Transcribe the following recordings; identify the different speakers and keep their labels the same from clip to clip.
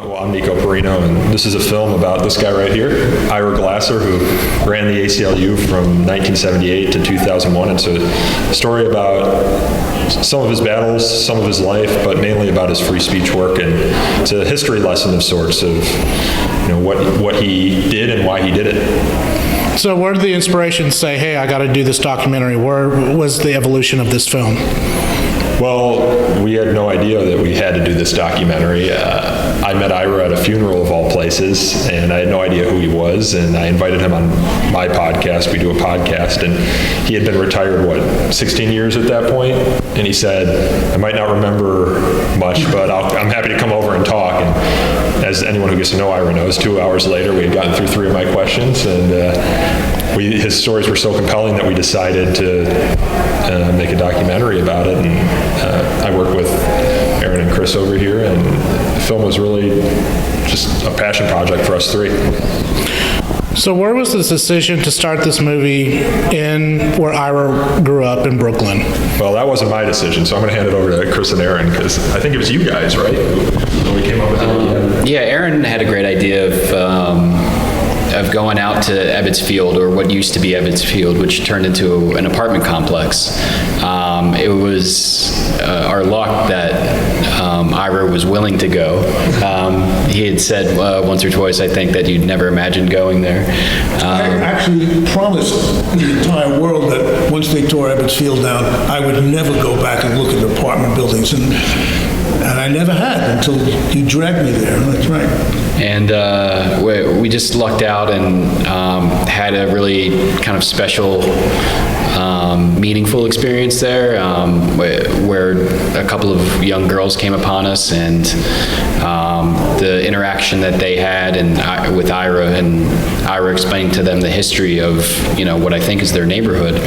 Speaker 1: Well, I'm Nico Perino, and this is a film about this guy right here, Ira Glasser, who ran the ACLU from 1978 to 2001. It's a story about some of his battles, some of his life, but mainly about his free speech work, and it's a history lesson of sorts of what he did and why he did it.
Speaker 2: So where did the inspiration say, hey, I got to do this documentary? Where was the evolution of this film?
Speaker 1: Well, we had no idea that we had to do this documentary. I met Ira at a funeral of all places, and I had no idea who he was, and I invited him on my podcast. We do a podcast, and he had been retired, 16 years at that point? And he said, I might not remember much, but I'm happy to come over and talk. And as anyone who gets to know Ira knows, 2 hours later, we had gotten through 3 of my questions, and his stories were so compelling that we decided to make a documentary about it. And I worked with Aaron and Chris over here, and the film was really just a passion project for us 3.
Speaker 2: So where was this decision to start this movie in where Ira grew up in Brooklyn?
Speaker 1: Well, that wasn't my decision, so I'm going to hand it over to Chris and Aaron, because I think it was you guys, right, when we came up with the idea?
Speaker 3: Yeah, Aaron had a great idea of going out to Ebbets Field, or what used to be Ebbets Field, which turned into an apartment complex. It was our luck that Ira was willing to go. He had said once or twice, I think, that you'd never imagined going there.
Speaker 4: I actually promised the entire world that once they tore Ebbets Field down, I would never go back and look at apartment buildings, and I never had until you dragged me there. That's right.
Speaker 3: And we just lucked out and had a really kind of special, meaningful experience there, where a couple of young girls came upon us, and the interaction that they had with Ira, and Ira explaining to them the history of what I think is their neighborhood,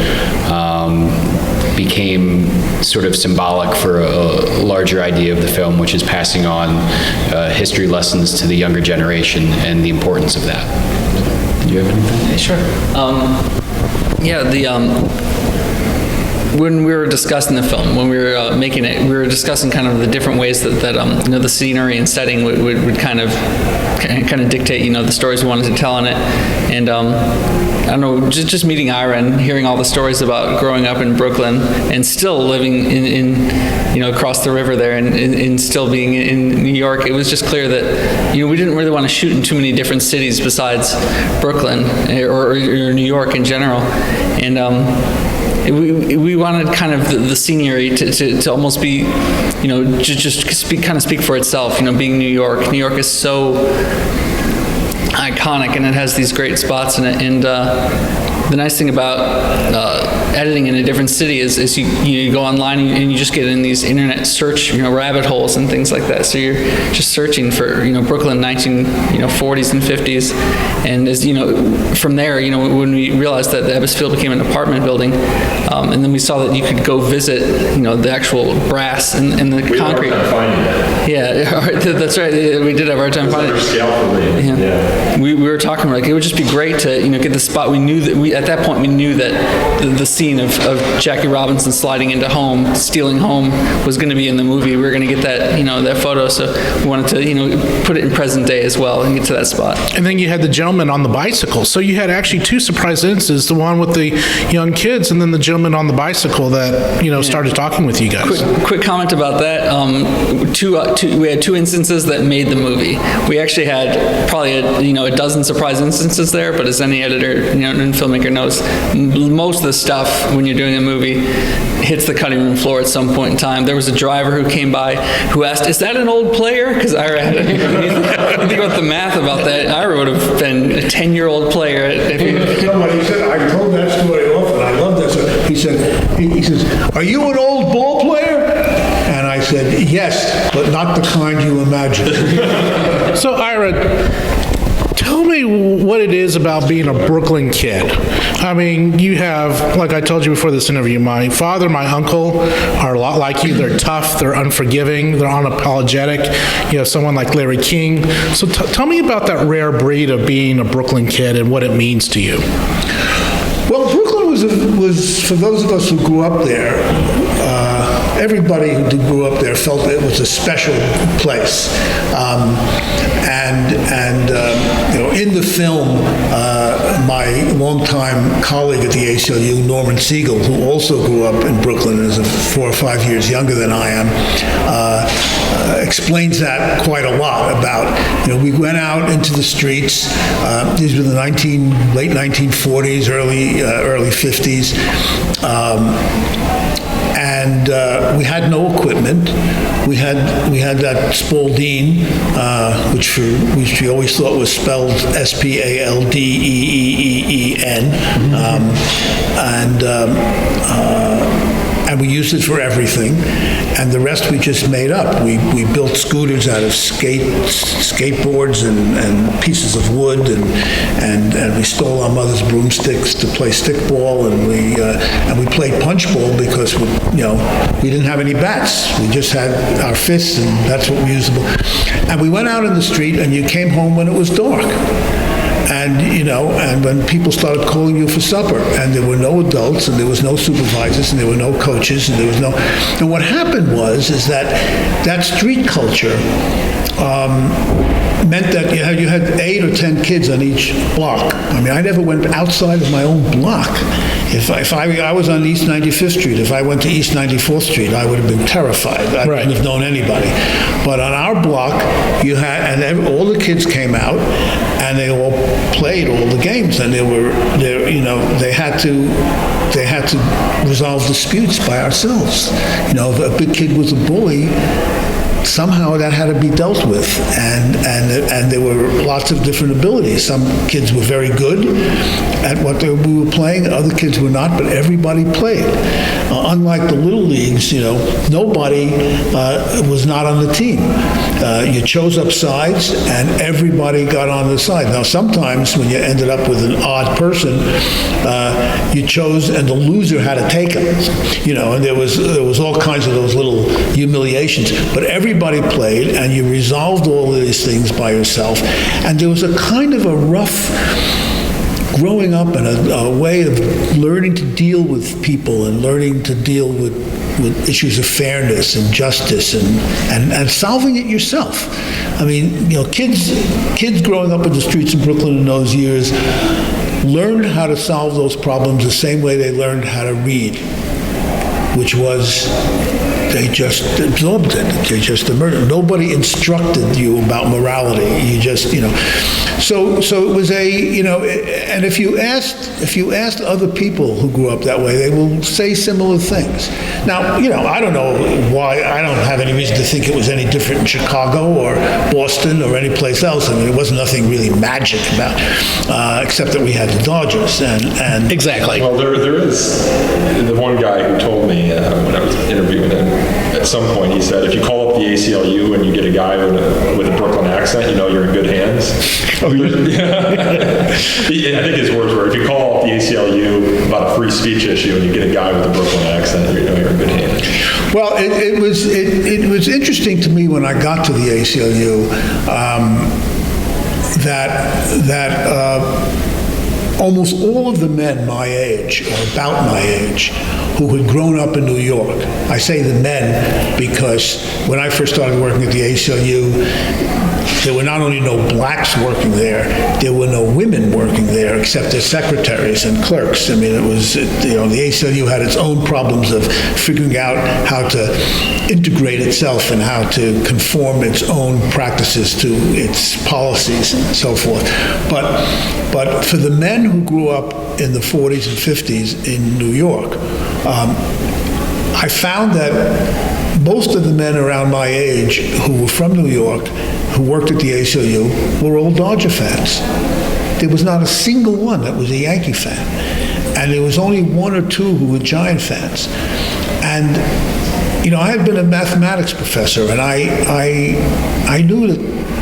Speaker 3: became sort of symbolic for a larger idea of the film, which is passing on history lessons to the younger generation and the importance of that. Do you have anything?
Speaker 5: Yeah, sure. When we were discussing the film, when we were making it, we were discussing kind of the different ways that the scenery and setting would kind of dictate the stories we wanted to tell in it. And I don't know, just meeting Ira and hearing all the stories about growing up in Brooklyn and still living in across the river there, and still being in New York, it was just clear that we didn't really want to shoot in too many different cities besides Brooklyn or New York in general. And we wanted kind of the scenery to almost be, just speak for itself. Being New York. New York is so iconic, and it has these great spots in it. And the nice thing about editing in a different city is you go online and you just get in these internet search rabbit holes and things like that. So you're just searching for Brooklyn 1940s and 50s, and as from there when we realized that the Ebbets Field became an apartment building, and then we saw that you could go visit the actual brass and the concrete.
Speaker 1: We had a hard time finding that.
Speaker 5: Yeah, that's right. We did have a hard time finding it.
Speaker 1: Scale for me.
Speaker 5: Yeah. We were talking like it would just be great to get the spot. We knew that at that point we knew that the scene of Jackie Robinson sliding into home, stealing home, was going to be in the movie. We were going to get that that photo, so we wanted to put it in present day as well and get to that spot.
Speaker 2: And then you had the gentleman on the bicycle. So you had actually 2 surprise instances: the one with the young kids, and then the gentleman on the bicycle that started talking with you guys.
Speaker 5: Quick comment about that. We had 2 instances that made the movie. We actually had probably a dozen surprise instances there, but as any editor and filmmaker knows, most of the stuff when you're doing a movie hits the cutting room floor at some point in time. There was a driver who came by who asked, "Is that an old player?" Because Ira had you think about the math about that, Ira would have been a 10-year-old player.
Speaker 4: Somebody said, I told that story often, I love that story. He says, "Are you an old ball player?" And I said, "Yes, but not the kind you imagine."
Speaker 2: So Ira, tell me what it is about being a Brooklyn kid. I mean, you have, like I told you before this interview, my father, my uncle are a lot like you. They're tough, they're unforgiving, they're unapologetic. You have someone like Larry King. So tell me about that rare breed of being a Brooklyn kid and what it means to you.
Speaker 4: Well, Brooklyn was for those of us who grew up there, everybody who grew up there felt it was a special place. In the film, my longtime colleague at the ACLU, Norman Siegel, who also grew up in Brooklyn and is 4 or 5 years younger than I am, explains that quite a lot about, we went out into the streets. These were the late 1940s, early 50s. And we had no equipment. We had that Spalding, which we always thought was spelled Spaldeeen, and we used it for everything, and the rest we just made up. We built scooters out of skateboards and pieces of wood, and we stole our mother's broomsticks to play stickball, and we played punchball because we didn't have any bats. We just had our fists, and that's what we used. And we went out in the street, and you came home when it was dark. And, and when people started calling you for supper, and there were no adults, and there was no supervisors, and there were no coaches, and there was no... And what happened is that street culture meant that you had 8 or 10 kids on each block. I mean, I never went outside of my own block. If I was on East 95th Street, if I went to East 94th Street, I would have been terrified. I wouldn't have known anybody. But on our block, you had, and all the kids came out, and they all played all the games, and they had to resolve disputes by ourselves. If a big kid was a bully, somehow that had to be dealt with, and there were lots of different abilities. Some kids were very good at what we were playing, other kids were not, but everybody played. Unlike the little leagues, nobody was not on the team. You chose up sides, and everybody got on the side. Now, sometimes when you ended up with an odd person, you chose, and the loser had to take him. And there was all kinds of those little humiliations. But everybody played, and you resolved all of these things by yourself. And there was a kind of a rough growing up and a way of learning to deal with people and learning to deal with issues of fairness and justice and solving it yourself. I mean, kids growing up in the streets of Brooklyn in those years learned how to solve those problems the same way they learned how to read, which was they just absorbed it. They just immersed. Nobody instructed you about morality. You just, So it was and if you asked other people who grew up that way, they will say similar things. Now, I don't know why. I don't have any reason to think it was any different in Chicago or Boston or any place else. I mean, there was nothing really magic about, except that we had the Dodgers and
Speaker 2: Exactly.
Speaker 1: Well, there is the one guy who told me when I was interviewing him. At some point, he said, if you call up the ACLU and you get a guy with a Brooklyn accent, you're in good hands. Oh, yeah. I think his words were, if you call up the ACLU about a free speech issue and you get a guy with a Brooklyn accent, you're in good hands.
Speaker 4: Well, it was interesting to me when I got to the ACLU that almost all of the men my age, or about my age, who had grown up in New York, I say the men because when I first started working at the ACLU, there were not only no blacks working there were no women working there except as secretaries and clerks. I mean, the ACLU had its own problems of figuring out how to integrate itself and how to conform its own practices to its policies and so forth. But for the men who grew up in the 40s and 50s in New York, I found that most of the men around my age who were from New York, who worked at the ACLU, were all Dodger fans. There was not a single one that was a Yankee fan. And there was only 1 or 2 who were Giant fans. And, I had been a mathematics professor, and I knew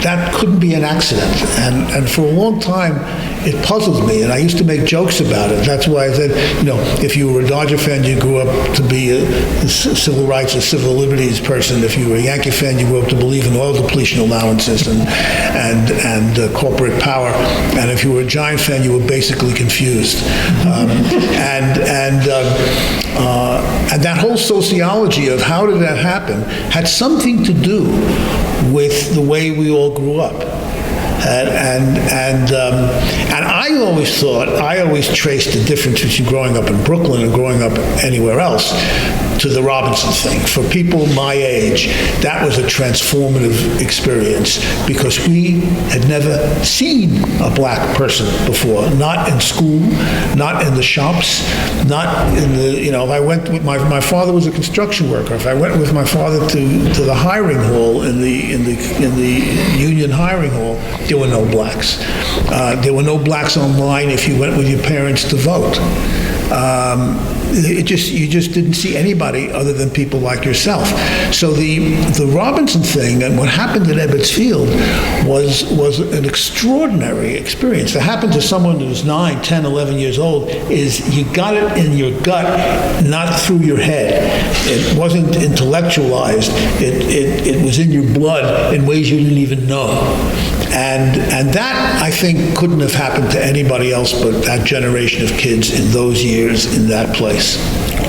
Speaker 4: that couldn't be an accident. And for a long time, it puzzled me, and I used to make jokes about it. That's why I said, if you were a Dodger fan, you grew up to be a civil rights or civil liberties person. If you were a Yankee fan, you grew up to believe in oil depletion allowances and corporate power. And if you were a Giant fan, you were basically confused. And that whole sociology of how did that happen had something to do with the way we all grew up. And I always traced the difference between growing up in Brooklyn and growing up anywhere else to the Robinson thing. For people my age, that was a transformative experience because we had never seen a black person before, not in school, not in the shops, not in the, if I went with my father was a construction worker. If I went with my father to the hiring hall in the union hiring hall, there were no blacks. There were no blacks online if you went with your parents to vote. You just didn't see anybody other than people like yourself. So the Robinson thing and what happened at Ebbets Field was an extraordinary experience. That happened to someone who was 9, 10, 11 years old is you got it in your gut, not through your head. It wasn't intellectualized. It was in your blood in ways you didn't even know. And that, I think, couldn't have happened to anybody else but that generation of kids in those years in that place.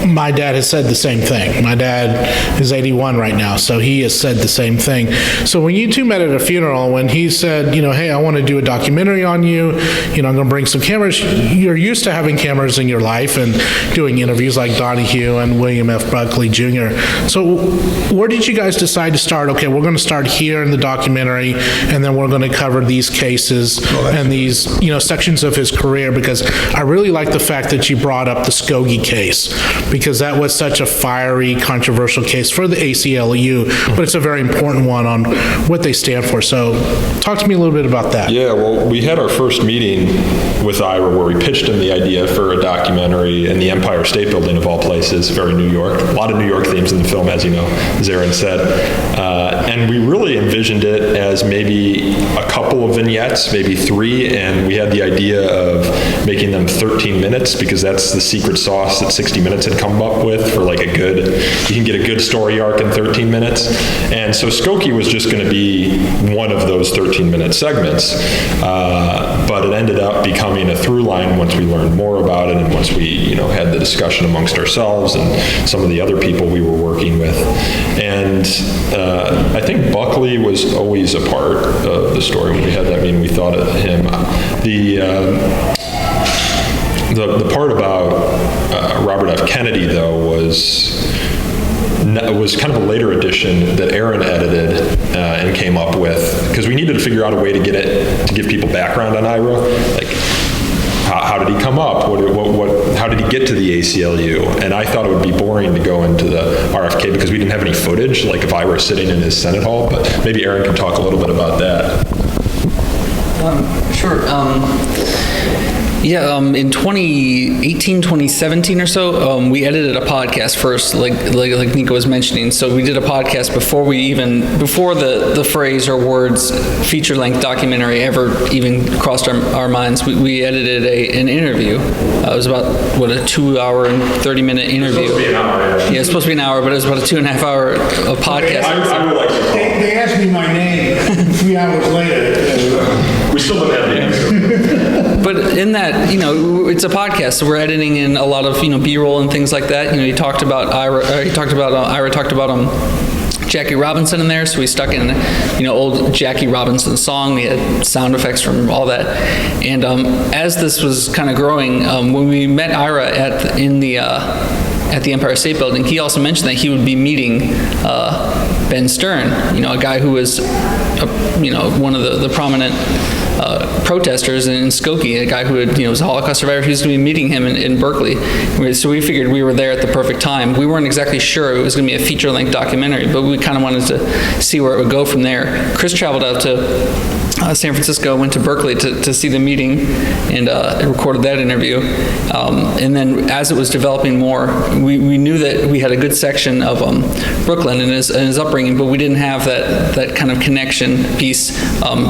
Speaker 2: My dad has said the same thing. My dad is 81 right now, so he has said the same thing. So when you two met at a funeral, when he said, hey, I want to do a documentary on you, I'm going to bring some cameras. You're used to having cameras in your life and doing interviews like Donahue and William F. Buckley Jr. So where did you guys decide to start? Okay, we're going to start here in the documentary, and then we're going to cover these cases and these, sections of his career, because I really like the fact that you brought up the Skokie case, because that was such a fiery, controversial case for the ACLU, but it's a very important one on what they stand for. So talk to me a little bit about that.
Speaker 1: Yeah, well, we had our first meeting with IRA where we pitched him the idea for a documentary in the Empire State Building, of all places, very New York. A lot of New York themes in the film, as you know, as Aaron said. And we really envisioned it as maybe a couple of vignettes, maybe 3, and we had the idea of making them 13 minutes because that's the secret sauce that 60 Minutes had come up with for like you can get a good story arc in 13 minutes. And so Skokie was just going to be one of those 13-minute segments, but it ended up becoming a through line once we learned more about it and once we, had the discussion amongst ourselves and some of the other people we were working with. And I think Buckley was always a part of the story. When we had that meeting, we thought of him. The part about Robert F. Kennedy, though, was kind of a later edition that Aaron edited and came up with, because we needed to figure out a way to give people background on IRA. Like, how did he come up? How did he get to the ACLU? And I thought it would be boring to go into the RFK because we didn't have any footage, like if I were sitting in his Senate hall, but maybe Aaron can talk a little bit about that.
Speaker 5: Sure. In 2018, 2017 or so, we edited a podcast first, like Nico was mentioning. So we did a podcast before the phrase or words feature-length documentary ever even crossed our minds. We edited an interview. It was about, a 2-hour and 30-minute interview.
Speaker 1: It's supposed to be an hour.
Speaker 5: Yeah, it's supposed to be an hour, but it was about a 2.5-hour podcast.
Speaker 1: I would like to call.
Speaker 4: They asked me my name 3 hours later.
Speaker 1: We still don't have the answer.
Speaker 5: But in that, it's a podcast, so we're editing in a lot of, B-roll and things like that. Ira talked about Jackie Robinson in there, so we stuck in, old Jackie Robinson song. We had sound effects from all that. And as this was kind of growing, when we met Ira at the Empire State Building, he also mentioned that he would be meeting Ben Stern, a guy who was, one of the prominent protesters in Skokie, a guy who was a Holocaust survivor. He was going to be meeting him in Berkeley. So we figured we were there at the perfect time. We weren't exactly sure it was going to be a feature-length documentary, but we kind of wanted to see where it would go from there. Chris traveled out to San Francisco, went to Berkeley to see the meeting and recorded that interview. And then as it was developing more, we knew that we had a good section of Brooklyn and his upbringing, but we didn't have that kind of connection piece.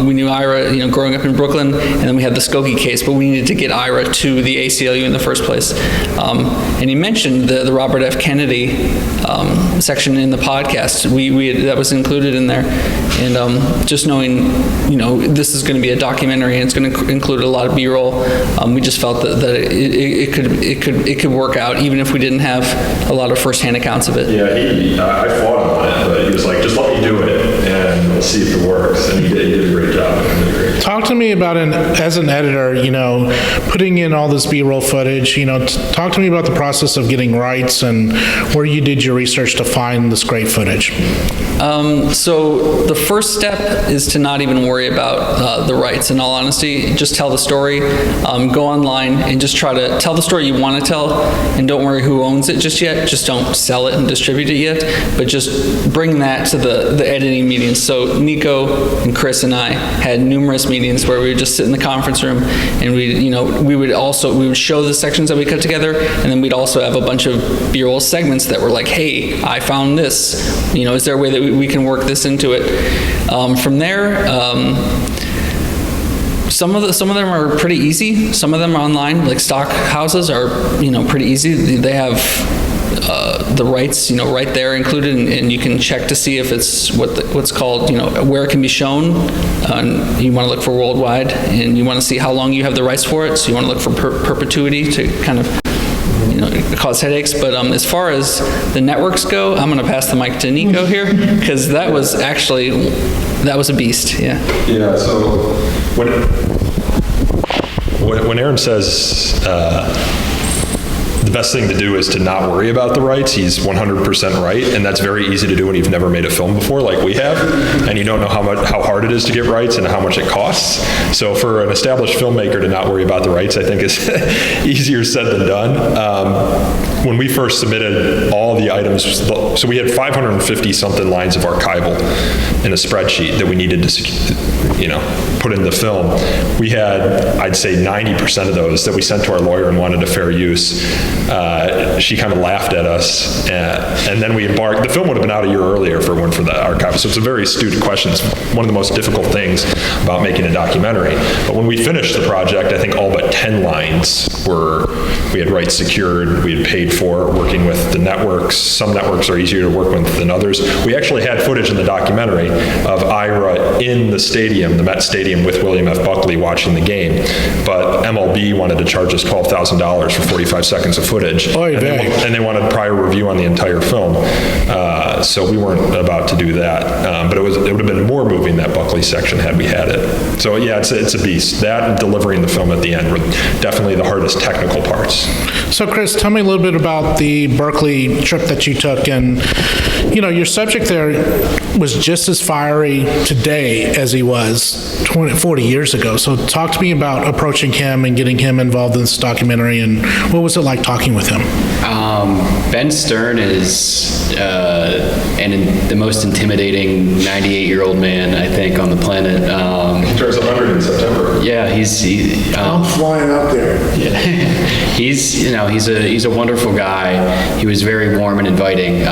Speaker 5: We knew Ira, growing up in Brooklyn, and then we had the Skokie case, but we needed to get Ira to the ACLU in the first place. And he mentioned the Robert F. Kennedy section in the podcast. That was included in there. And just knowing, this is going to be a documentary and it's going to include a lot of B-roll. We just felt that it could work out even if we didn't have a lot of firsthand accounts of it.
Speaker 1: Yeah, I fought him on it, but he was like, just let me do it and we'll see if it works. And he did a great job.
Speaker 2: Talk to me about, as an editor, putting in all this B-roll footage, talk to me about the process of getting rights and where you did your research to find this great footage.
Speaker 5: So the first step is to not even worry about the rights, in all honesty. Just tell the story. Go online and just try to tell the story you want to tell, and don't worry who owns it just yet. Just don't sell it and distribute it yet, but just bring that to the editing meetings. So Nico and Chris and I had numerous meetings where we would just sit in the conference room and we would show the sections that we cut together, and then we'd also have a bunch of B-roll segments that were like, hey, I found this. Is there a way that we can work this into it? From there, some of them are pretty easy. Some of them are online, like stock houses are, pretty easy. They have the rights, right there included, and you can check to see if it's what's called, where it can be shown. You want to look for worldwide, and you want to see how long you have the rights for it. So you want to look for perpetuity to kind of cause headaches. But as far as the networks go, I'm going to pass the mic to Nico here, because that was a beast.
Speaker 1: Yeah. So when Aaron says the best thing to do is to not worry about the rights, he's 100% right, and that's very easy to do when you've never made a film before like we have, and you don't know how hard it is to get rights and how much it costs. So for an established filmmaker to not worry about the rights, I think is easier said than done. When we first submitted all the items, so we had 550 something lines of archival in a spreadsheet that we needed to put in the film. We had, I'd say 90% of those that we sent to our lawyer and wanted a fair use. She kind of laughed at us, and then we embarked. The film would have been out a year earlier if it weren't for the archive. So it's a very astute question. It's one of the most difficult things about making a documentary. But when we finished the project, I think all but 10 lines we had rights secured, we had paid for, working with the networks. Some networks are easier to work with than others. We actually had footage in the documentary of Ira in the stadium, the Met Stadium, with William F. Buckley watching the game. But MLB wanted to charge us $12,000 for 45 seconds of footage. And they wanted prior review on the entire film. So we weren't about to do that. But it would have been more moving, that Buckley section, had we had it. So yeah, it's a beast. That and delivering the film at the end were definitely the hardest technical parts.
Speaker 2: So Chris, tell me a little bit about the Berkeley trip that you took, and your subject there was just as fiery today as he was 40 years ago. So talk to me about approaching him and getting him involved in this documentary, and what was it like talking with him?
Speaker 3: Ben Stern is the most intimidating 98-year-old man, I think, on the planet.
Speaker 1: He turns 100 in September.
Speaker 3: Yeah,
Speaker 4: I'm flying out there.
Speaker 3: Yeah. he's a wonderful guy. He was very warm and inviting.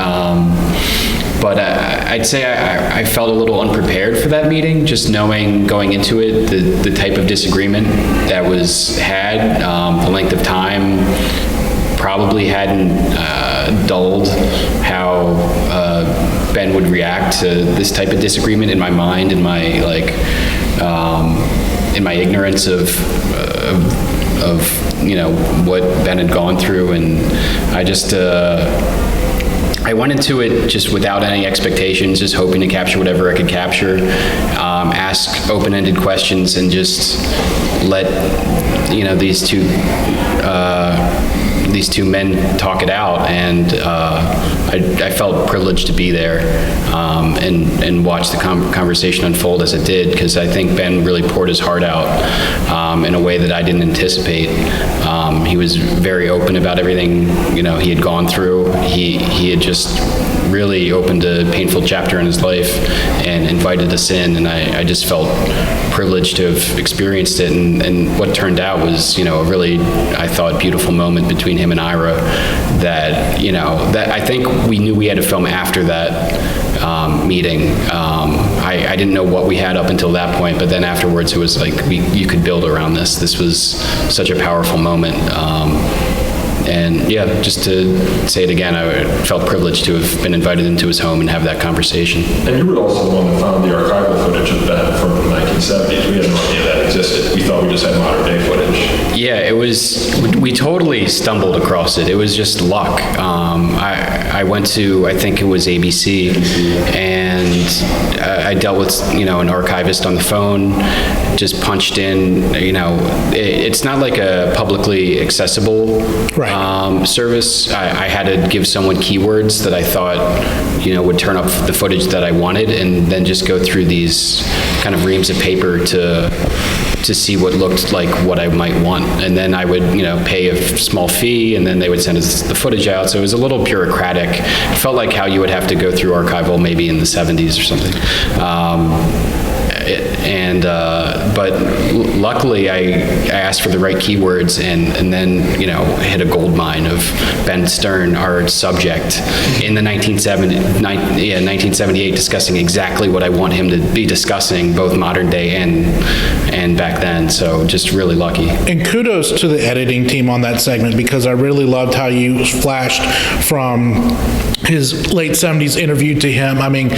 Speaker 3: But I'd say I felt a little unprepared for that meeting, just knowing going into it the type of disagreement that was had, the length of time probably hadn't dulled how Ben would react to this type of disagreement in my mind, in my ignorance of what Ben had gone through, and I went into it just without any expectations, just hoping to capture whatever I could capture, ask open-ended questions, and just let these two men talk it out. And I felt privileged to be there and watch the conversation unfold as it did, because I think Ben really poured his heart out in a way that I didn't anticipate. He was very open about everything he had gone through. He had just really opened a painful chapter in his life and invited us in, and I just felt privileged to have experienced it. And what turned out was a really, I thought, beautiful moment between him and Ira that that I think we knew we had to film after that meeting. I didn't know what we had up until that point, but then afterwards it was like you could build around this. This was such a powerful moment. And yeah, just to say it again, I felt privileged to have been invited into his home and have that conversation.
Speaker 1: And you were also the one that found the archival footage of Ben from 1970. the 70s. We had no idea that existed. We thought we just had modern day footage.
Speaker 3: Yeah, it was, we totally stumbled across it. It was just luck. I went to, I think it was ABC, and I dealt with, an archivist on the phone, just punched in, it's not like a publicly accessible service. I had to give someone keywords that I thought, would turn up the footage that I wanted, and then just go through these kind of reams of paper to see what looked like what I might want. And then I would, pay a small fee, and then they would send us the footage out. So it was a little bureaucratic. It felt like how you would have to go through archival maybe in the 70s or something. But luckily I asked for the right keywords, and then, hit a gold mine of Ben Stern, our subject, in the 1978, discussing exactly what I want him to be discussing, both modern day and back then. So just really lucky.
Speaker 2: And kudos to the editing team on that segment, because I really loved how you flashed from his late 70s interview to him. I mean,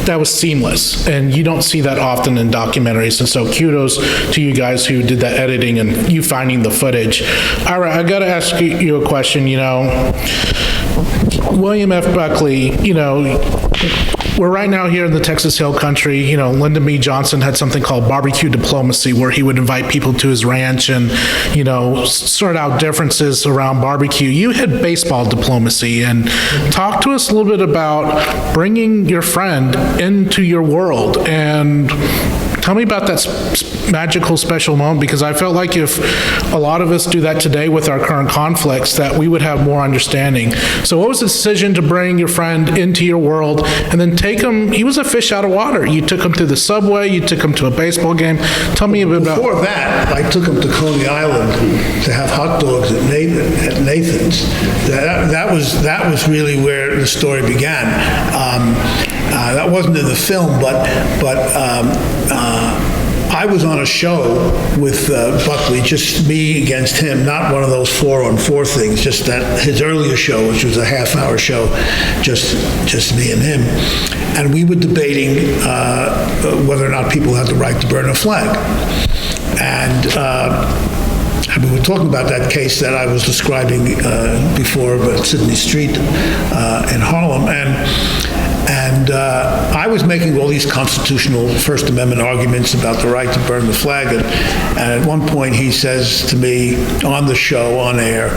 Speaker 2: that was seamless, and you don't see that often in documentaries. And so kudos to you guys who did that editing and you finding the footage. Ira, I got to ask you a question. William F. Buckley, we're right now here in the Texas Hill Country. Lyndon B. Johnson had something called barbecue diplomacy, where he would invite people to his ranch and, sort out differences around barbecue. You had baseball diplomacy, and talk to us a little bit about bringing your friend into your world, and tell me about that magical, special moment, because I felt like if a lot of us do that today with our current conflicts, that we would have more understanding. So what was the decision to bring your friend into your world and then take him? He was a fish out of water. You took him to the subway, you took him to a baseball game. Tell me a bit about...
Speaker 4: Before that, I took him to Coney Island to have hot dogs at Nathan's. That was really where the story began. That wasn't in the film, but I was on a show with Buckley, just me against him, not one of those 4-on-4 things, just that his earlier show, which was a half-hour show, just me and him. And we were debating whether or not people had the right to burn a flag. And we were talking about that case that I was describing before at Sydney Street in Harlem. And I was making all these constitutional First Amendment arguments about the right to burn the flag. And at one point he says to me on the show, on air,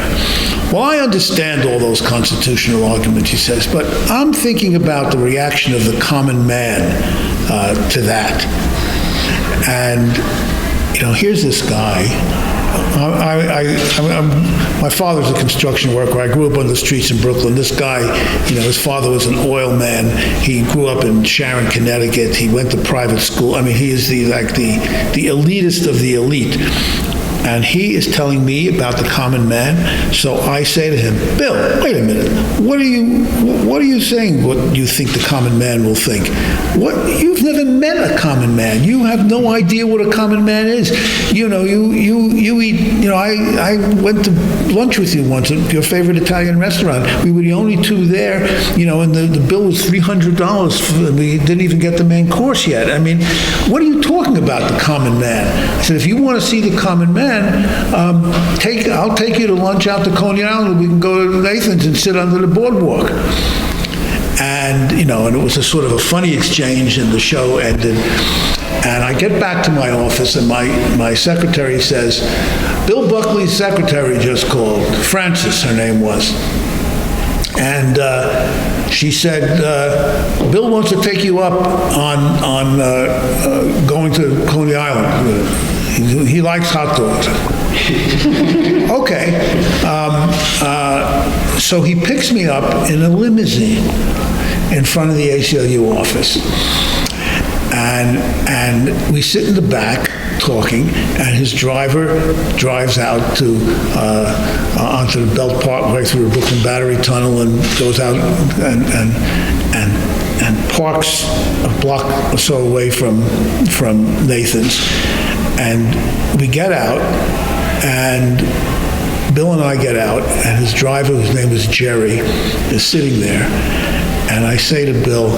Speaker 4: well, I understand all those constitutional arguments, he says, but I'm thinking about the reaction of the common man to that. And, here's this guy. My father's a construction worker. I grew up on the streets in Brooklyn. This guy, his father was an oil man. He grew up in Sharon, Connecticut. He went to private school. I mean, he is the elitist of the elite. And he is telling me about the common man. So I say to him, Bill, wait a minute. What are you saying? What you think the common man will think? What? You've never met a common man. You have no idea what a common man is. You eat. I went to lunch with you once at your favorite Italian restaurant. We were the only two there. And the bill was $300. We didn't even get the main course yet. I mean, what are you talking about, the common man? I said, if you want to see the common man, I'll take you to lunch out to Coney Island. We can go to Nathan's and sit under the boardwalk. And, and it was a sort of a funny exchange, and the show ended. And I get back to my office, and my secretary says, Bill Buckley's secretary just called. Frances, her name was. And she said, Bill wants to take you up on going to Coney Island. He likes hot dogs. Okay. So he picks me up in a limousine in front of the ACLU office. And we sit in the back talking, and his driver drives out to onto the Belt Parkway through the Brooklyn Battery Tunnel and goes out and parks a block or so away from Nathan's. And we get out, and Bill and I get out, and his driver, whose name is Jerry, is sitting there. And I say to Bill,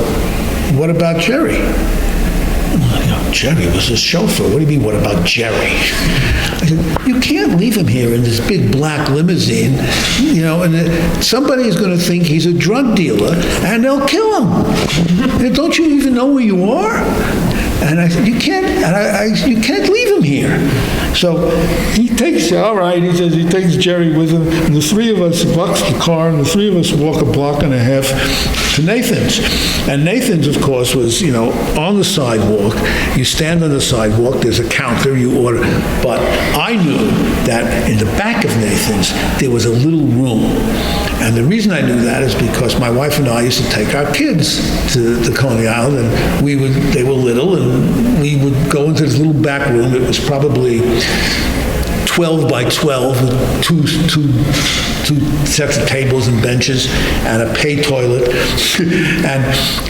Speaker 4: what about Jerry? Jerry was his chauffeur. What do you mean, what about Jerry? I said, you can't leave him here in this big black limousine, and somebody is going to think he's a drug dealer, and they'll kill him. And don't you even know where you are? And I said, you can't leave him here. So he takes Jerry with him, and the three of us bucks the car, and the three of us walk a block and a half to Nathan's. And Nathan's, of course, was, on the sidewalk. You stand on the sidewalk, there's a counter, you order. But I knew that in the back of Nathan's, there was a little room. And the reason I knew that is because my wife and I used to take our kids to Coney Island, and they were little, and we would go into this little back room. It was probably 12 by 12 with two sets of tables and benches and a pay toilet.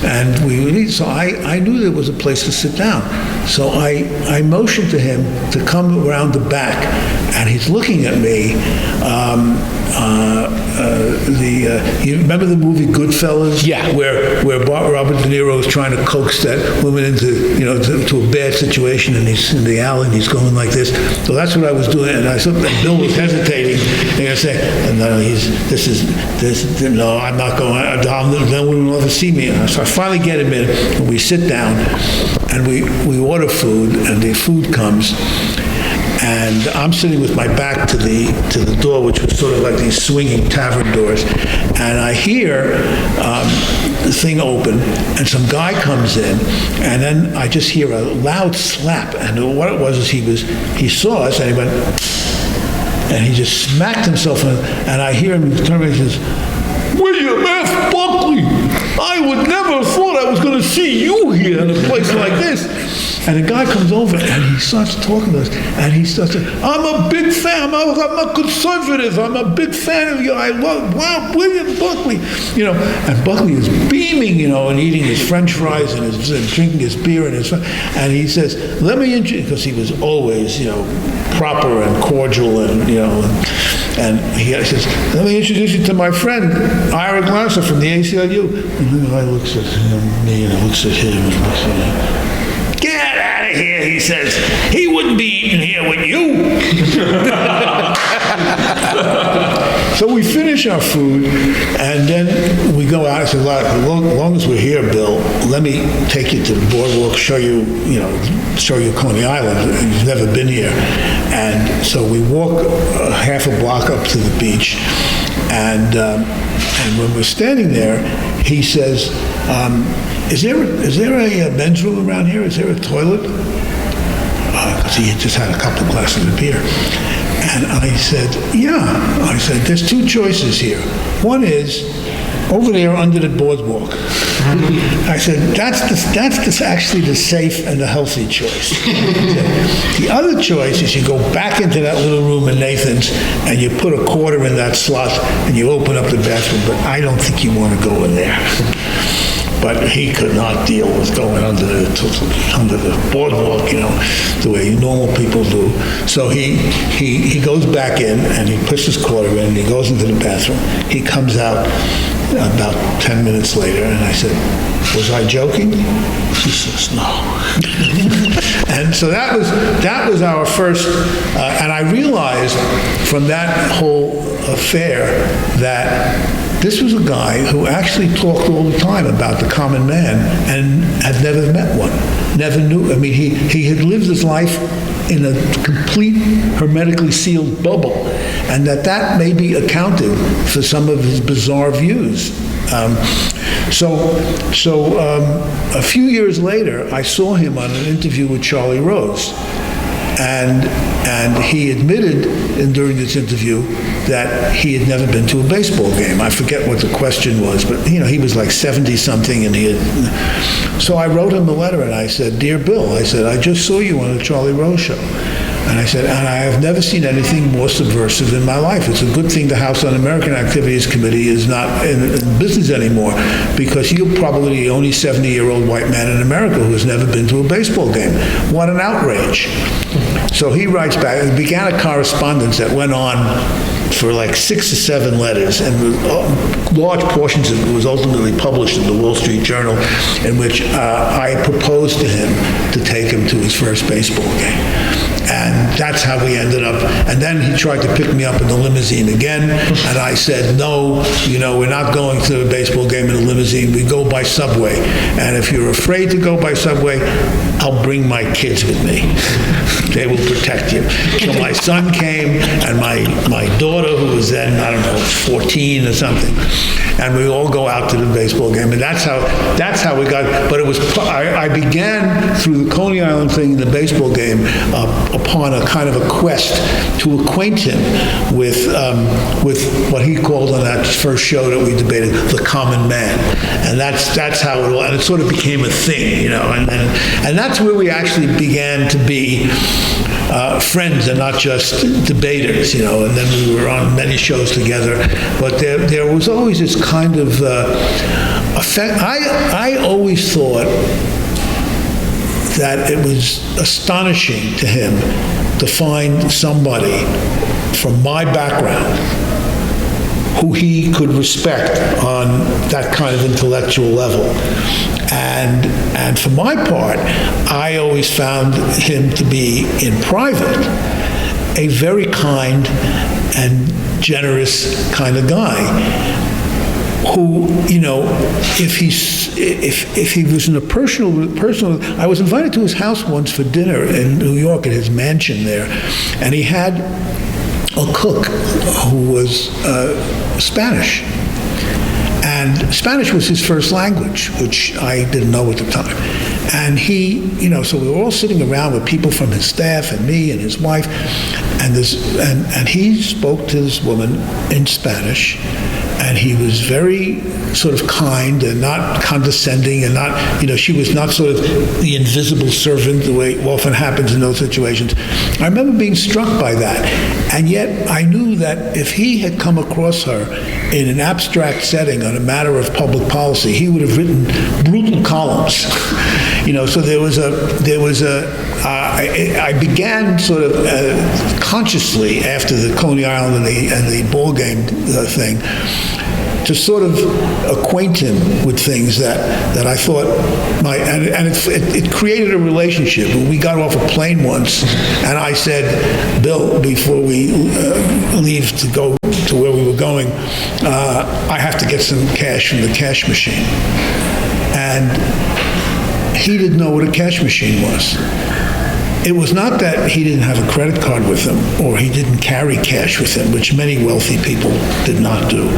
Speaker 4: and we would eat. So I knew there was a place to sit down. So I motioned to him to come around the back, and he's looking at me. You remember the movie Goodfellas?
Speaker 2: Yeah.
Speaker 4: Where Robert De Niro is trying to coax that woman into to a bad situation, and he's in the alley and he's going like this. So that's what I was doing, and Bill was hesitating, and I said, "No, I'm not going. No one will ever see me." And so I finally get him in, and we sit down, and we order food, and the food comes. And I'm sitting with my back to the door, which was sort of like these swinging tavern doors. And I hear the thing open, and some guy comes in, and then I just hear a loud slap. And what it was is he saw us, and he went, and he just smacked himself. And I hear him turn around and he says, "William F. Buckley, I would never have thought I was going to see you here in a place like this." And the guy comes over, and he starts talking to us, and he starts saying, "I'm a big fan, I'm a conservative, I'm a big fan of you, I love, wow, William Buckley." And Buckley is beaming, and eating his French fries and drinking his beer, and he says, "Let me introduce," because he was always, proper and cordial, and he says, "Let me introduce you to my friend, Ira Glasser from the ACLU." And the guy looks at me, and looks at him, and looks at him. "Get out of here," he says. "He wouldn't be eating here with you." So we finish our food, and then we go out. I said, "As long as we're here, Bill, let me take you to the boardwalk, show you Coney Island. You've never been here." And so we walk half a block up to the beach, and when we're standing there, he says, Is there a men's room around here? Is there a toilet?" Because he had just had a couple of glasses of beer. And I said, "Yeah." I said, "There's two choices here. One is over there under the boardwalk." I said, that's actually the safe and the healthy choice. The other choice is you go back into that little room in Nathan's, and you put a quarter in that slot, and you open up the bathroom, but I don't think you want to go in there." But he could not deal with going under the boardwalk, the way normal people do. So he goes back in, and he puts his quarter in, and he goes into the bathroom. He comes out about 10 minutes later, and I said, "Was I joking?" He says, "No." And so that was our first, and I realized from that whole affair that this was a guy who actually talked all the time about the common man and had never met one, never knew. I mean, he had lived his life in a complete hermetically sealed bubble, and that maybe accounted for some of his bizarre views. So a few years later, I saw him on an interview with Charlie Rose. And he admitted during this interview that he had never been to a baseball game. I forget what the question was, but he was like 70-something, and so I wrote him a letter, and I said, "Dear Bill," I said, "I just saw you on the Charlie Rose show." And I said, "And I have never seen anything more subversive in my life. It's a good thing the House Un-American Activities Committee is not in business anymore, because you're probably the only 70-year-old white man in America who has never been to a baseball game. What an outrage." So he writes back. It began a correspondence that went on for like 6 or 7 letters, and large portions of it was ultimately published in the Wall Street Journal, in which I proposed to him to take him to his first baseball game. And that's how we ended up. And then he tried to pick me up in the limousine again, and I said, no, we're not going to a baseball game in a limousine. We go by subway. And if you're afraid to go by subway, I'll bring my kids with me. They will protect you. So my son came, and my daughter, who was then, 14 or something, and we all go out to the baseball game. And that's how we got, but it was, I began through the Coney Island thing in the baseball game upon a kind of a quest to acquaint him with what he called on that first show that we debated, the common man. And that's how it all, and it sort of became a thing, and that's where we actually began to be friends and not just debaters, and then we were on many shows together. But there was always this kind of effect. I always thought that it was astonishing to him to find somebody from my background who he could respect on that kind of intellectual level. And for my part, I always found him to be, in private, a very kind and generous kind of guy who, if he was in a personal, I was invited to his house once for dinner in New York at his mansion there, and he had a cook who was Spanish. And Spanish was his first language, which I didn't know at the time. And he, so we were all sitting around with people from his staff and me and his wife, and he spoke to this woman in Spanish, and he was very sort of kind and not condescending, and not, she was not sort of the invisible servant the way often happens in those situations. I remember being struck by that, and yet I knew that if he had come across her in an abstract setting on a matter of public policy, he would have written brutal columns. So I began sort of consciously after the Coney Island and the ball game thing to sort of acquaint him with things that I thought might, and it created a relationship. We got off a plane once, and I said, Bill, before we leave to go to where we were going, I have to get some cash from the cash machine. And he didn't know what a cash machine was. It was not that he didn't have a credit card with him or he didn't carry cash with him, which many wealthy people did not do.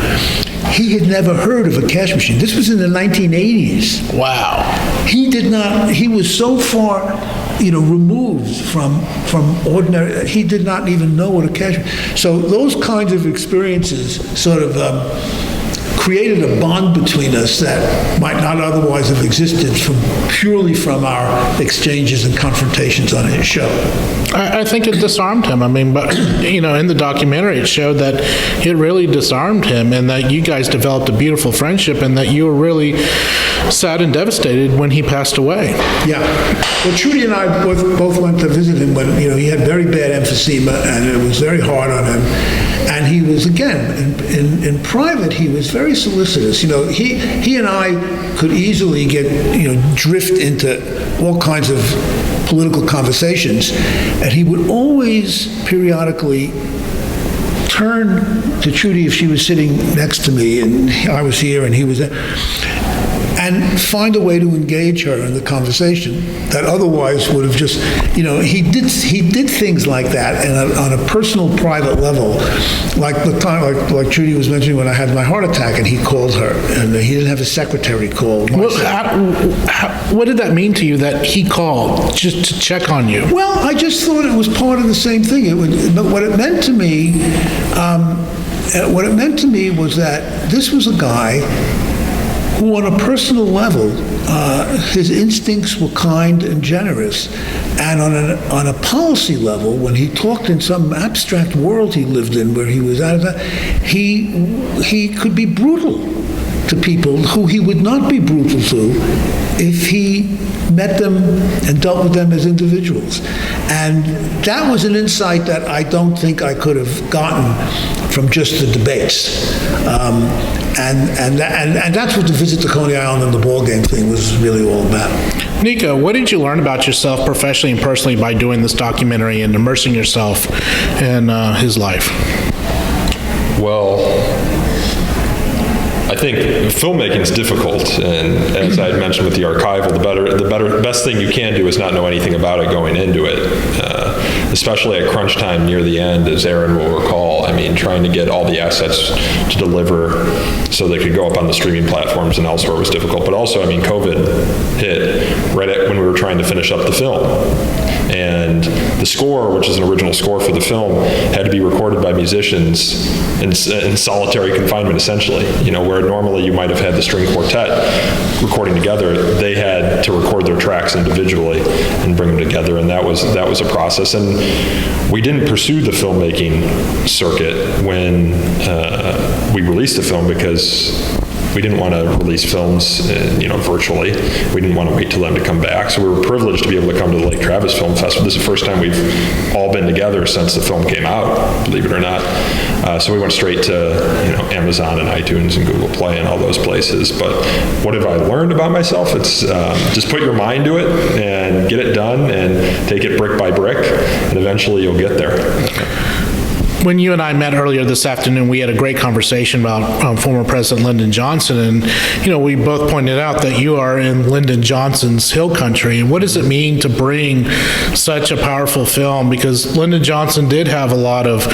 Speaker 4: He had never heard of a cash machine. This was in the 1980s.
Speaker 2: Wow.
Speaker 4: He was so far, removed from ordinary, he did not even know what a cash machine. So those kinds of experiences sort of created a bond between us that might not otherwise have existed purely from our exchanges and confrontations on his show.
Speaker 2: I think it disarmed him. But in the documentary, it showed that it really disarmed him, and that you guys developed a beautiful friendship, and that you were really sad and devastated when he passed away.
Speaker 4: Yeah. Well, Trudy and I both went to visit him when, he had very bad emphysema, and it was very hard on him. And he was, again, in private, he was very solicitous. He and I could easily get, drift into all kinds of political conversations, and he would always periodically turn to Trudy if she was sitting next to me and I was here and he was there, and find a way to engage her in the conversation that otherwise would have just, he did things like that and on a personal, private level, like the time, like Trudy was mentioning when I had my heart attack and he called her, and he didn't have a secretary call.
Speaker 2: What did that mean to you that he called just to check on you?
Speaker 4: Well, I just thought it was part of the same thing. But what it meant to me, was that this was a guy who on a personal level, his instincts were kind and generous. And on a policy level, when he talked in some abstract world he lived in where he was out of that, he could be brutal to people who he would not be brutal to if he met them and dealt with them as individuals. And that was an insight that I don't think I could have gotten from just the debates. And that's what the visit to Coney Island and the ball game thing was really all about.
Speaker 2: Nico, what did you learn about yourself professionally and personally by doing this documentary and immersing yourself in his life?
Speaker 1: Well, I think filmmaking is difficult, and as I had mentioned with the archival, the best thing you can do is not know anything about it going into it. Especially at crunch time near the end, as Aaron will recall. I mean, trying to get all the assets to deliver so they could go up on the streaming platforms and elsewhere was difficult. But also, I mean, COVID hit right when we were trying to finish up the film. And the score, which is an original score for the film, had to be recorded by musicians in solitary confinement, essentially. You know, where normally you might have had the string quartet recording together, they had to record their tracks individually and bring them together, and that was a process. And we didn't pursue the filmmaking circuit when we released the film because we didn't want to release films, virtually. We didn't want to wait till them to come back. So we were privileged to be able to come to the Lake Travis Film Festival. This is the first time we've all been together since the film came out, believe it or not. So we went straight to, Amazon and iTunes and Google Play and all those places. But what have I learned about myself? It's just put your mind to it and get it done and take it brick by brick, and eventually you'll get there.
Speaker 2: When you and I met earlier this afternoon, we had a great conversation about former President Lyndon Johnson, and we both pointed out that you are in Lyndon Johnson's hill country. And what does it mean to bring such a powerful film? Because Lyndon Johnson did have a lot of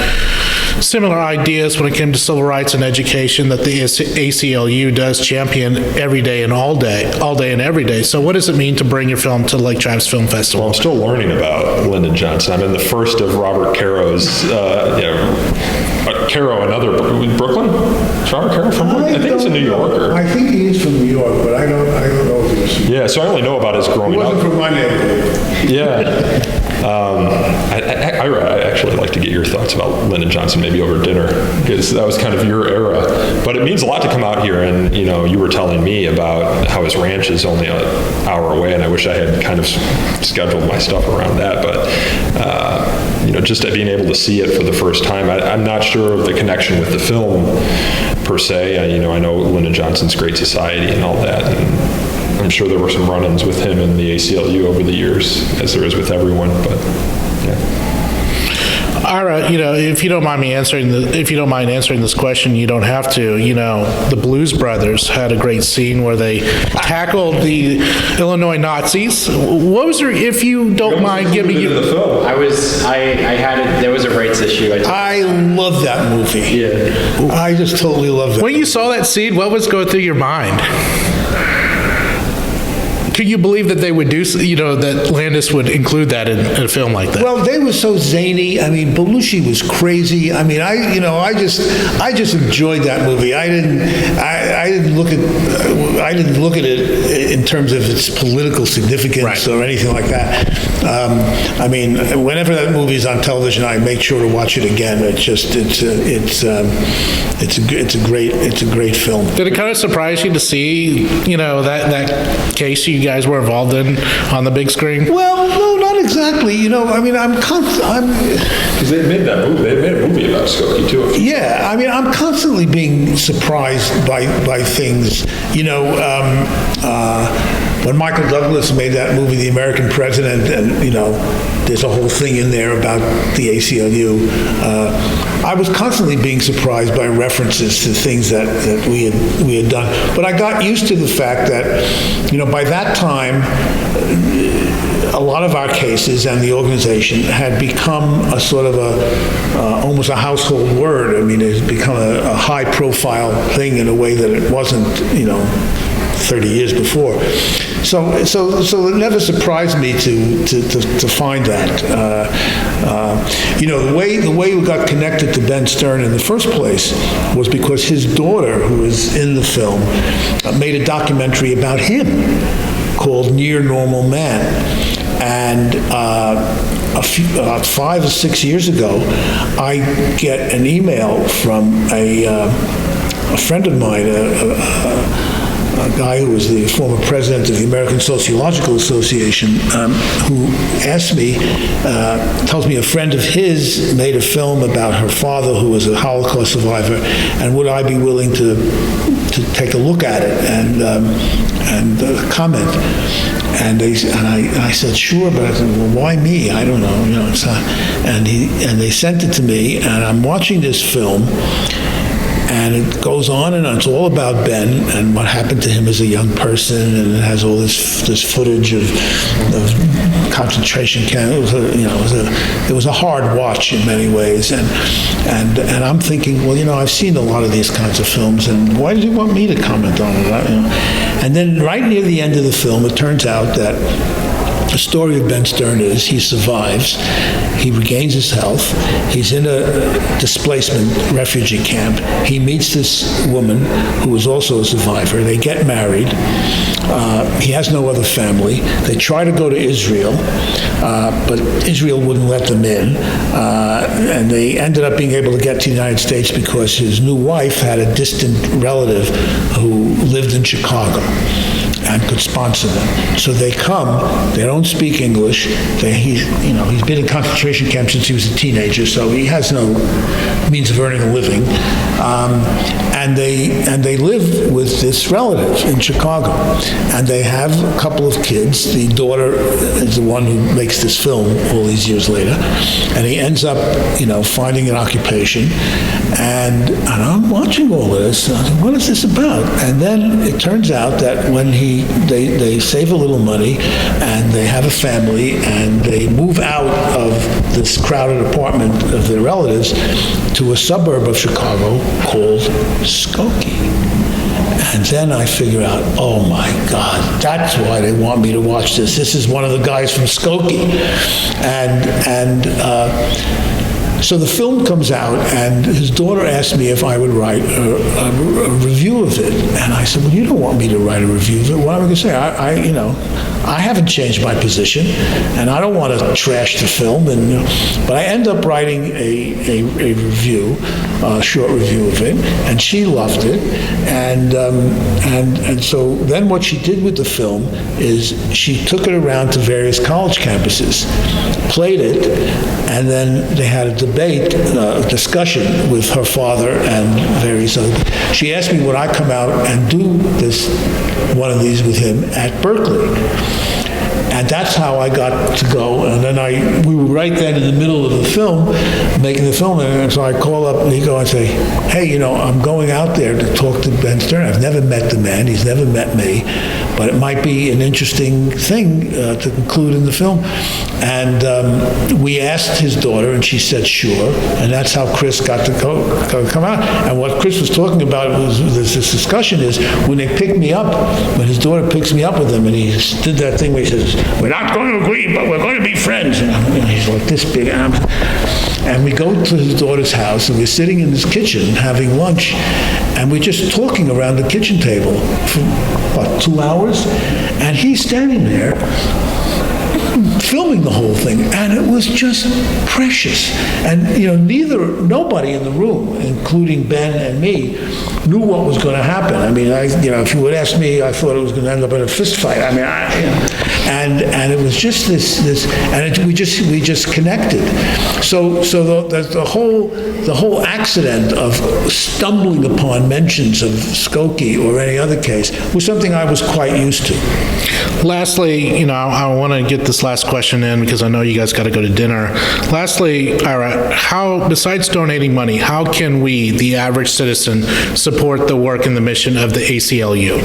Speaker 2: similar ideas when it came to civil rights and education that the ACLU does champion every day and all day and every day. So what does it mean to bring your film to the Lake Travis Film Festival?
Speaker 1: Well, I'm still learning about Lyndon Johnson. I'm in the first of Robert Caro's, Caro, another, Brooklyn? Is Robert Caro from Brooklyn? I think he's a New Yorker.
Speaker 4: I think he is from New York, but I don't know if he's.
Speaker 1: Yeah, so I only know about his growing up.
Speaker 4: He wasn't from my neighborhood.
Speaker 1: Yeah. I actually like to get your thoughts about Lyndon Johnson maybe over dinner, because that was kind of your era. But it means a lot to come out here, and you were telling me about how his ranch is only an hour away, and I wish I had kind of scheduled my stuff around that. But just being able to see it for the first time, I'm not sure of the connection with the film per se. I know Lyndon Johnson's Great Society and all that, and I'm sure there were some run-ins with him in the ACLU over the years, as there is with everyone, but yeah.
Speaker 2: Ira, if you don't mind answering this question, you don't have to. The Blues Brothers had a great scene where they tackled the Illinois Nazis. What was there? If you don't mind giving you
Speaker 1: the film.
Speaker 3: I had it. There was a rights issue.
Speaker 4: I love that movie.
Speaker 3: Yeah.
Speaker 4: I just totally love it.
Speaker 2: When you saw that scene, what was going through your mind? Could you believe that they would do, that Landis would include that in a film like that?
Speaker 4: Well, they were so zany. I mean, Belushi was crazy. I mean, I just enjoyed that movie. I didn't look at it in terms of its political significance or anything like that. I mean, whenever that movie is on television, I make sure to watch it again. It's a great film.
Speaker 2: Did it kind of surprise you to see, that case you guys were involved in on the big screen?
Speaker 4: Well, no, not exactly. I mean,
Speaker 1: because they made that movie. They made a movie about Skokie too.
Speaker 4: Yeah, I mean, I'm constantly being surprised by things. When Michael Douglas made that movie, The American President, and there's a whole thing in there about the ACLU. I was constantly being surprised by references to things that we had done. But I got used to the fact that, by that time, a lot of our cases and the organization had become a sort of almost a household word. I mean, it had become a high-profile thing in a way that it wasn't, 30 years before. So it never surprised me to find that. The way we got connected to Ben Stern in the first place was because his daughter, who is in the film, made a documentary about him called Near Normal Man. And about 5 or 6 years ago, I get an email from a friend of mine, a guy who was the former president of the American Sociological Association, who asked me, tells me a friend of his made a film about her father who was a Holocaust survivor, and would I be willing to to take a look at it and comment. And I said, sure, but I said, well, why me? I don't know, you know. It's not. And they sent it to me, and I'm watching this film, and it goes on and on. It's all about Ben and what happened to him as a young person, and it has all this footage of concentration camp. It was a hard watch in many ways, and I'm thinking, well, you know, I've seen a lot of these kinds of films, and why did you want me to comment on it? And then right near the end of the film, it turns out that the story of Ben Stern is he survives, he regains his health, he's in a displacement refugee camp, he meets this woman who is also a survivor, they get married, he has no other family, they try to go to Israel, but Israel wouldn't let them in, and they ended up being able to get to the United States because his new wife had a distant relative who lived in Chicago and could sponsor them. So they come, they don't speak English, he's been in concentration camps since he was a teenager, so he has no means of earning a living, and they live with this relative in Chicago, and they have a couple of kids. The daughter is the one who makes this film all these years later, and he ends up, finding an occupation, and I'm watching all of this, and I think, what is this about? And then it turns out that when they save a little money, and they have a family, and they move out of this crowded apartment of their relatives to a suburb of Chicago called Skokie. And then I figure out, oh my God, that's why they want me to watch this. This is one of the guys from Skokie. So the film comes out, and his daughter asked me if I would write a review of it. And I said, well, you don't want me to write a review of it. What am I going to say? I haven't changed my position, and I don't want to trash the film. But I end up writing a review, a short review of it, and she loved it. And so then what she did with the film is she took it around to various college campuses, played it, and then they had a debate, a discussion with her father and various other. She asked me would I come out and do one of these with him at Berkeley. And that's how I got to go. And then we were right then in the middle of the film, making the film, and so I call up Nico and say, hey, I'm going out there to talk to Ben Stern. I've never met the man, he's never met me, but it might be an interesting thing to include in the film. And we asked his daughter, and she said sure, and that's how Chris got to come out. And what Chris was talking about was this discussion is when they pick me up, when his daughter picks me up with him, and he did that thing where he says, we're not going to agree, but we're going to be friends. And he's like this big. And we go to his daughter's house, and we're sitting in his kitchen having lunch, and we're just talking around the kitchen table for about 2 hours, and he's standing there filming the whole thing, and it was just precious. And nobody in the room, including Ben and me, knew what was going to happen. I mean, if you would ask me, I thought it was going to end up in a fist fight. I mean, and it was just this, and we just connected. So the whole accident of stumbling upon mentions of Skokie or any other case was something I was quite used to.
Speaker 2: Lastly, I want to get this last question in because I know you guys got to go to dinner. Lastly, Ira, how, besides donating money, how can we, the average citizen, support the work and the mission of the ACLU?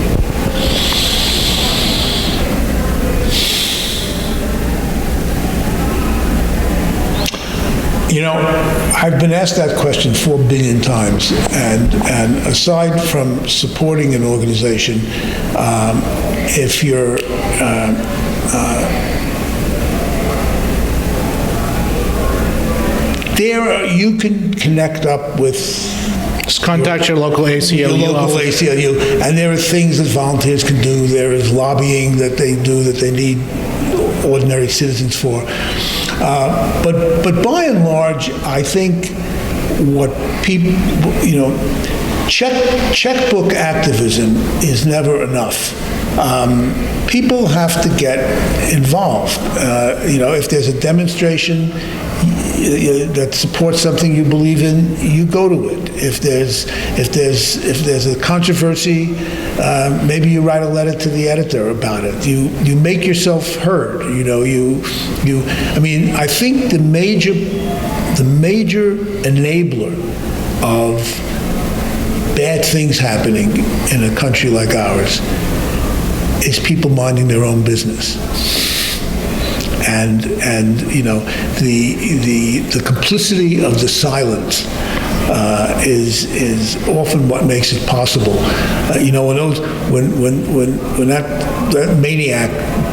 Speaker 4: I've been asked that question 4 billion times, and aside from supporting an organization, if you're there, you can connect up with.
Speaker 2: Just contact your local ACLU.
Speaker 4: Your local ACLU, and there are things that volunteers can do. There is lobbying that they do that they need ordinary citizens for. But by and large, I think what people, checkbook activism is never enough. People have to get involved. If there's a demonstration, that supports something you believe in, you go to it. If there's a controversy, maybe you write a letter to the editor about it. You make yourself heard. I mean, I think the major enabler of bad things happening in a country like ours is people minding their own business. And the complicity of the silent is often what makes it possible. When that maniac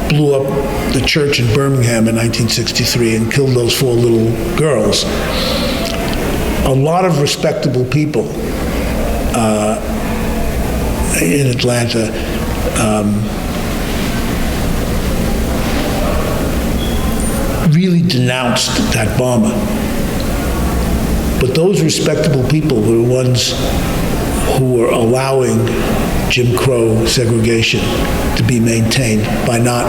Speaker 4: blew up the church in Birmingham in 1963 and killed those 4 little girls, a lot of respectable people in Atlanta really denounced that bomber. But those respectable people were the ones who were allowing Jim Crow segregation to be maintained by not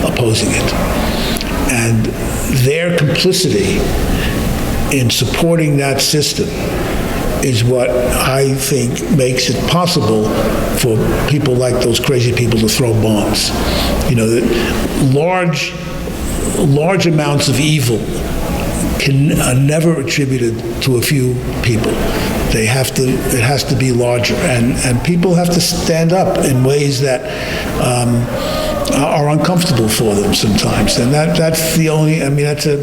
Speaker 4: opposing it. And their complicity in supporting that system is what I think makes it possible for people like those crazy people to throw bombs. That large amounts of evil are never attributed to a few people. It has to be larger, and people have to stand up in ways that are uncomfortable for them sometimes, and that's the only. I mean, it's a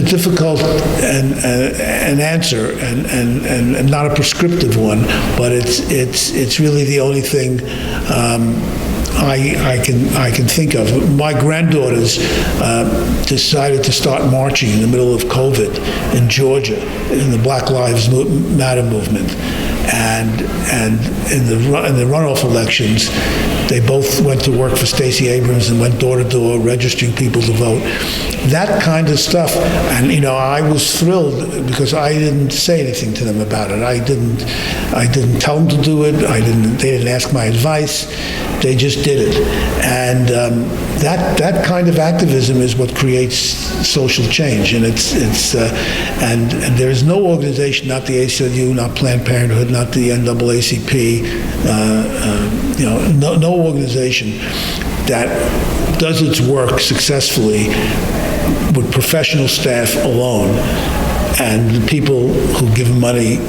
Speaker 4: difficult an answer and not a prescriptive one, but it's really the only thing I can think of. My granddaughters decided to start marching in the middle of COVID in Georgia in the Black Lives Matter movement, and in the runoff elections, they both went to work for Stacey Abrams and went door to door registering people to vote. That kind of stuff, and I was thrilled because I didn't say anything to them about it. I didn't tell them to do it. They didn't ask my advice. They just did it, and that kind of activism is what creates social change. And and there is no organization, not the ACLU, not Planned Parenthood, not the NAACP, no organization that does its work successfully with professional staff alone and the people who give money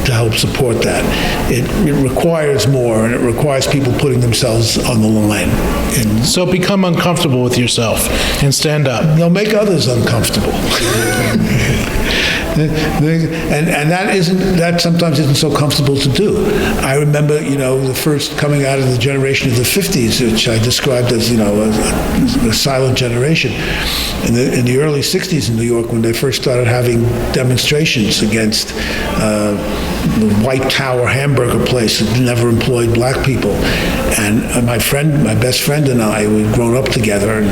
Speaker 4: to help support that. It requires more, and it requires people putting themselves on the line.
Speaker 2: So become uncomfortable with yourself and stand up.
Speaker 4: Make others uncomfortable. And that sometimes isn't so comfortable to do. I remember, the first coming out of the generation of the 50s, which I described as, a silent generation. In the early 60s in New York, when they first started having demonstrations against the White Tower hamburger place that never employed black people. And my best friend and I, we'd grown up together, and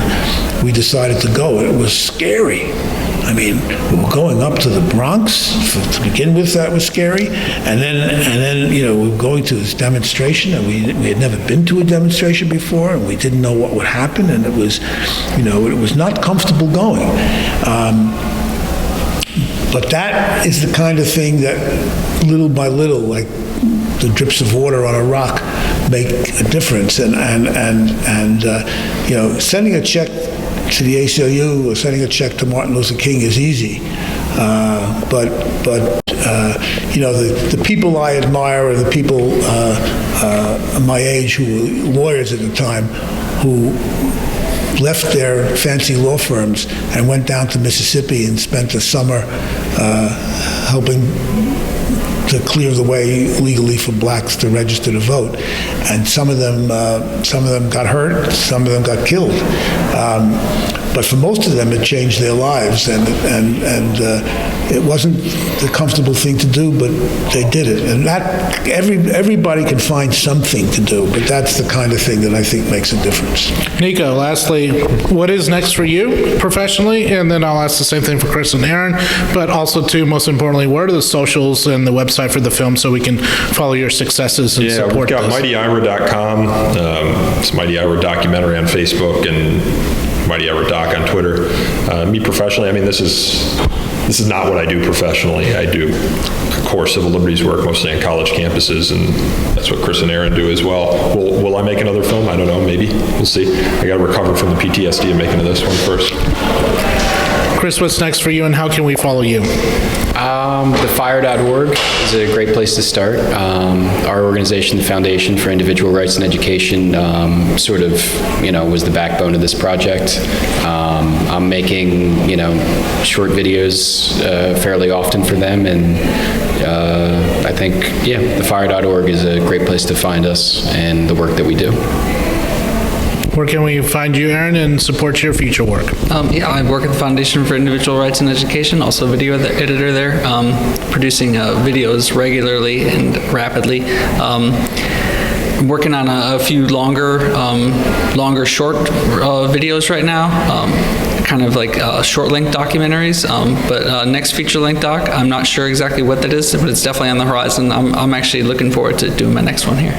Speaker 4: we decided to go. It was scary. I mean, we were going up to the Bronx to begin with. That was scary, and then we were going to this demonstration, and we had never been to a demonstration before, and we didn't know what would happen, and it was not comfortable going. But that is the kind of thing that, little by little, like the drips of water on a rock, make a difference. And sending a check to the ACLU or sending a check to Martin Luther King is easy, but the people I admire are the people my age who were lawyers at the time, who left their fancy law firms and went down to Mississippi and spent the summer helping to clear the way legally for blacks to register to vote. And some of them got hurt, some of them got killed. But for most of them, it changed their lives, and it wasn't the comfortable thing to do, but they did it. And that everybody can find something to do, but that's the kind of thing that I think makes a difference.
Speaker 2: Nico, lastly, what is next for you professionally? And then I'll ask the same thing for Chris and Aaron, but also too, most importantly, where are the socials and the website for the film so we can follow your successes and support
Speaker 1: we've got
Speaker 2: this?
Speaker 1: MIGHTYIRA.com. It's Mighty IRA documentary on Facebook, and Mighty IRA Doc on Twitter. Me professionally, I mean, this is not what I do professionally. I do core civil liberties work mostly on college campuses, and that's what Chris and Aaron do as well. Will I make another film? I don't know, maybe. We'll see. I got to recover from the PTSD of making this one first.
Speaker 2: Chris, what's next for you, and how can we follow you?
Speaker 3: TheFire.org is a great place to start. Our organization, the Foundation for Individual Rights and Education, sort of, was the backbone of this project. I'm making, short videos fairly often for them, and I think, TheFire.org is a great place to find us and the work that we do.
Speaker 2: Where can we find you, Aaron, and support your future work?
Speaker 5: I work at the Foundation for Individual Rights and Education, also a video editor there, producing videos regularly and rapidly. I'm working on a few longer short videos right now, kind of like short-length documentaries, but next feature-length doc, I'm not sure exactly what that is, but it's definitely on the horizon. I'm actually looking forward to doing my next one here.